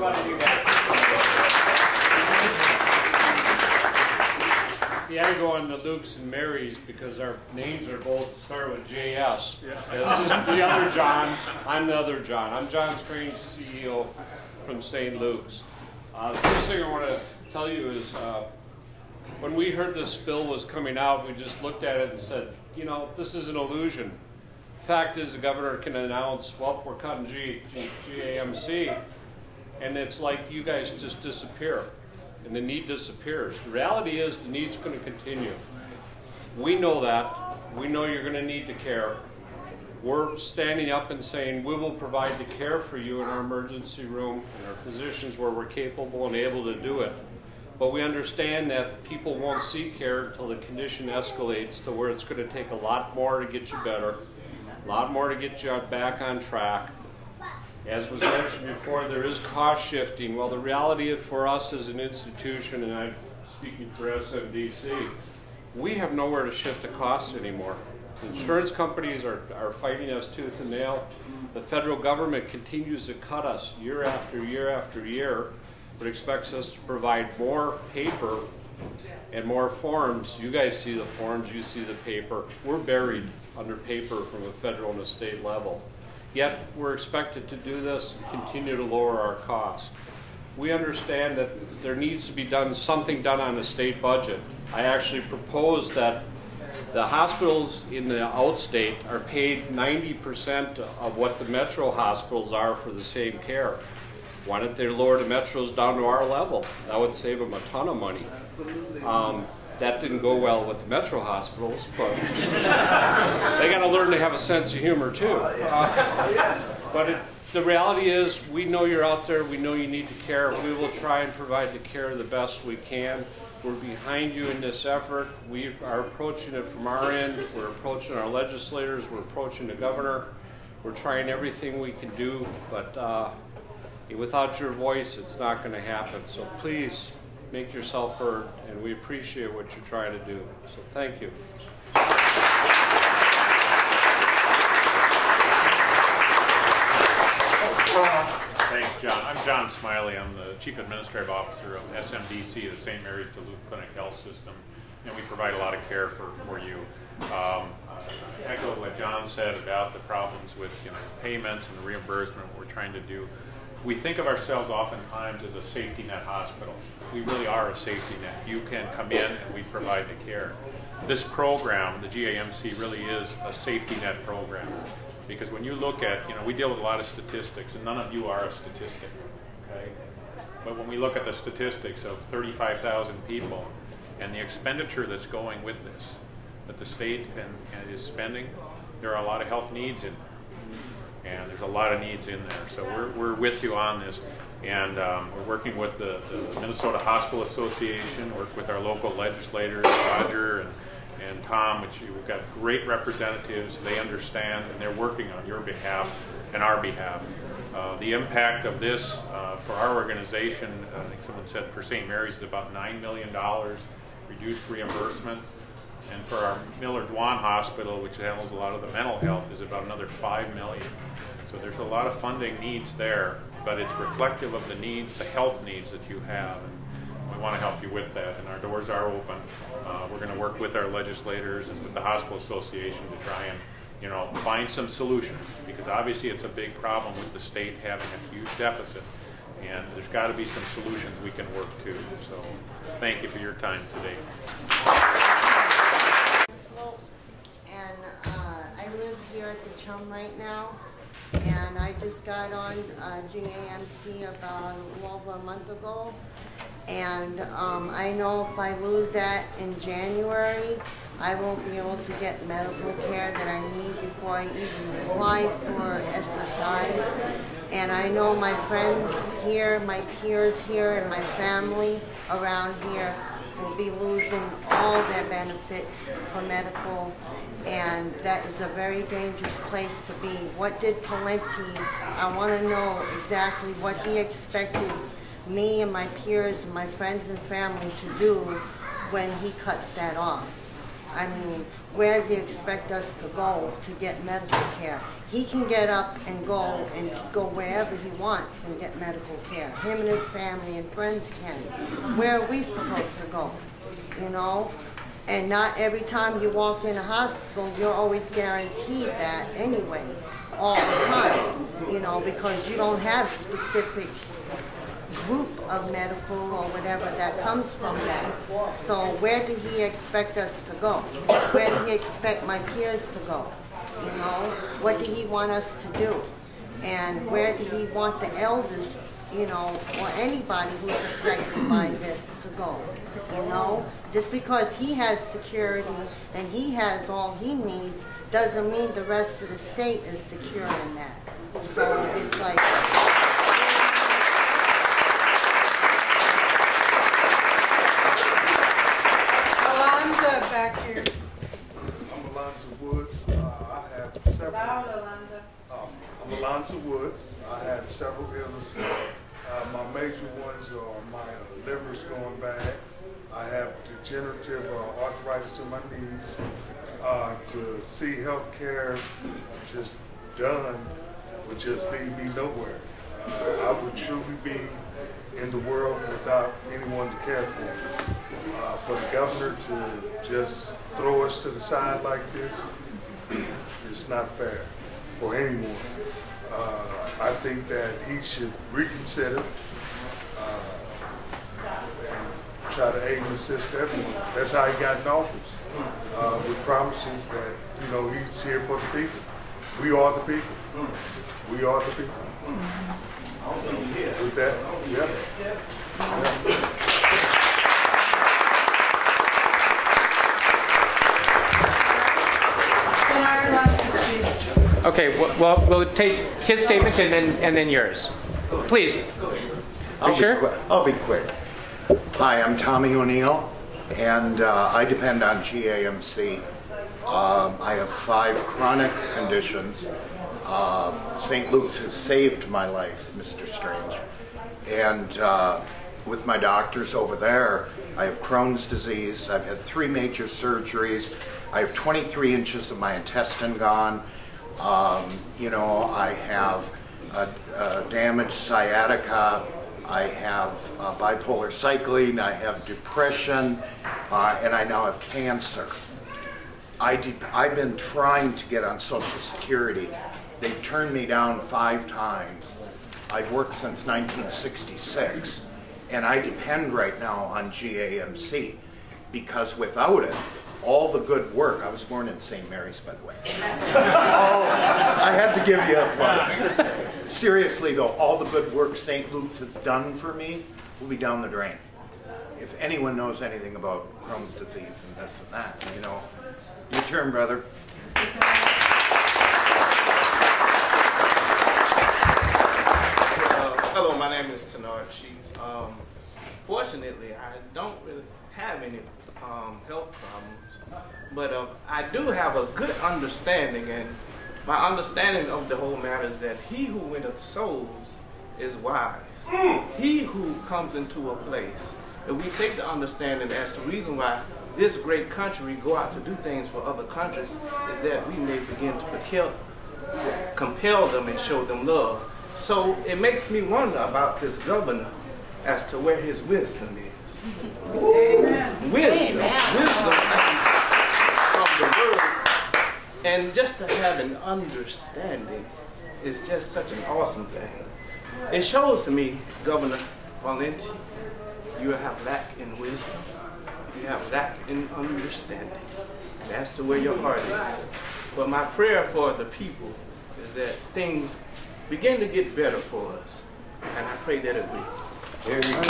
Everybody do that. You had to go on to Luke's and Mary's because our names are both start with JS. This is the other John. I'm the other John. I'm John Strange, CEO from St. Luke's. The first thing I want to tell you is when we heard this bill was coming out, we just looked at it and said, you know, this is an illusion. The fact is the governor can announce, well, we're cutting GAMC, and it's like you guys just disappear. And the need disappears. The reality is the need's going to continue. We know that. We know you're going to need the care. We're standing up and saying we will provide the care for you in our emergency room and our physicians where we're capable and able to do it. But we understand that people won't seek care until the condition escalates to where it's going to take a lot more to get you better, a lot more to get you back on track. As was mentioned before, there is cost shifting. Well, the reality for us as an institution, and I'm speaking for SMDC, we have nowhere to shift the costs anymore. Insurance companies are fighting us tooth and nail. The federal government continues to cut us year after year after year, but expects us to provide more paper and more forms. You guys see the forms, you see the paper. We're buried under paper from a federal and a state level. Yet we're expected to do this and continue to lower our costs. We understand that there needs to be something done on the state budget. I actually propose that the hospitals in the outstate are paid 90% of what the metro hospitals are for the same care. Why don't they lower the metros down to our level? That would save them a ton of money. That didn't go well with the metro hospitals, but they got to learn to have a sense of humor too. The reality is we know you're out there, we know you need the care. We will try and provide the care the best we can. We're behind you in this effort. We are approaching it from our end. We're approaching our legislators. We're approaching the governor. We're trying everything we can do, but without your voice, it's not going to happen. So please make yourself heard, and we appreciate what you're trying to do. So thank you. Thanks, John. I'm John Smiley. I'm the Chief Administrative Officer of SMDC, the St. Mary's Duluth Clinic Health System, and we provide a lot of care for you. Echo what John said about the problems with payments and reimbursement, what we're trying to do. We think of ourselves oftentimes as a safety net hospital. We really are a safety net. You can come in and we provide the care. This program, the GAMC, really is a safety net program. Because when you look at, we deal with a lot of statistics, and none of you are a statistic, okay? But when we look at the statistics of 35,000 people and the expenditure that's going with this, that the state is spending, there are a lot of health needs in there. And there's a lot of needs in there. So we're with you on this. And we're working with the Minnesota Hospital Association, work with our local legislators, Roger and Tom, which we've got great representatives. They understand, and they're working on your behalf and our behalf. The impact of this for our organization, I think someone said for St. Mary's is about $9 million, reduced reimbursement. And for our Miller-Dwan Hospital, which handles a lot of the mental health, is about another $5 million. So there's a lot of funding needs there, but it's reflective of the needs, the health needs that you have. And we want to help you with that, and our doors are open. We're going to work with our legislators and with the Hospital Association to try and find some solutions, because obviously it's a big problem with the state having a huge deficit, and there's got to be some solutions we can work to. So thank you for your time today. And I live here at the Chum right now, and I just got on GAMC about a little over a month ago, and I know if I lose that in January, I won't be able to get medical care that I need before I even apply for SSI. And I know my friends here, my peers here, and my family around here will be losing all their benefits for medical, and that is a very dangerous place to be. What did Palenti, I want to know exactly what he expected me and my peers and my friends and family to do when he cuts that off. I mean, where does he expect us to go to get medical care? He can get up and go wherever he wants and get medical care. Him and his family and friends can. Where are we supposed to go? You know? And not every time you walk in a hospital, you're always guaranteed that anyway, all the time. You know, because you don't have specific group of medical or whatever that comes from that. So where did he expect us to go? Where did he expect my peers to go? You know, what did he want us to do? And where did he want the elders, you know, or anybody who's affected by this to go? You know, just because he has security and he has all he needs doesn't mean the rest of the state is secure in that. So it's like... Back here. I'm Alonzo Woods. I have several. I'm Alonzo Woods. I have several illnesses. My major ones are my liver's going bad. I have degenerative arthritis in my knees. To see health care just done would just lead me nowhere. I would truly be in the world without anyone to care for me. For the governor to just throw us to the side like this is not fair for anyone. I think that he should reconsider and try to aid and assist everyone. That's how he got in office, with promises that, you know, he's here for the people. We are the people. We are the people. So, with that, yeah. Okay, well, we'll take his statement and then yours. Please. I'll be quick. Hi, I'm Tommy O'Neill, and I depend on GAMC. I have 5 chronic conditions. St. Luke's has saved my life, Mr. Strange. And with my doctors over there, I have Crohn's disease. I've had 3 major surgeries. I have 23 inches of my intestine gone. You know, I have a damaged sciatica. I have bipolar cycling. I have depression, and I now have cancer. I've been trying to get on Social Security. They've turned me down 5 times. I've worked since 1966, and I depend right now on GAMC, because without it, all the good work, I was born in St. Mary's, by the way. I had to give you a plug. Seriously though, all the good work St. Luke's has done for me will be down the drain. If anyone knows anything about Crohn's disease and this and that, you know, your turn, brother. Hello, my name is Tenard Sheets. Fortunately, I don't really have any health problems, but I do have a good understanding, and my understanding of the whole matter is that he who winneth souls is wise. He who comes into a place, and we take the understanding as the reason why this great country go out to do things for other countries is that we may begin to compel them and show them love. So it makes me wonder about this governor as to where his wisdom is. Amen. Wisdom comes from the word, and just to have an understanding is just such an awesome thing. It shows to me, Governor Valenti, you have lack in wisdom, you have lack in understanding, and that's to where your heart is. But my prayer for the people is that things begin to get better for us, and I pray that it will. There you go.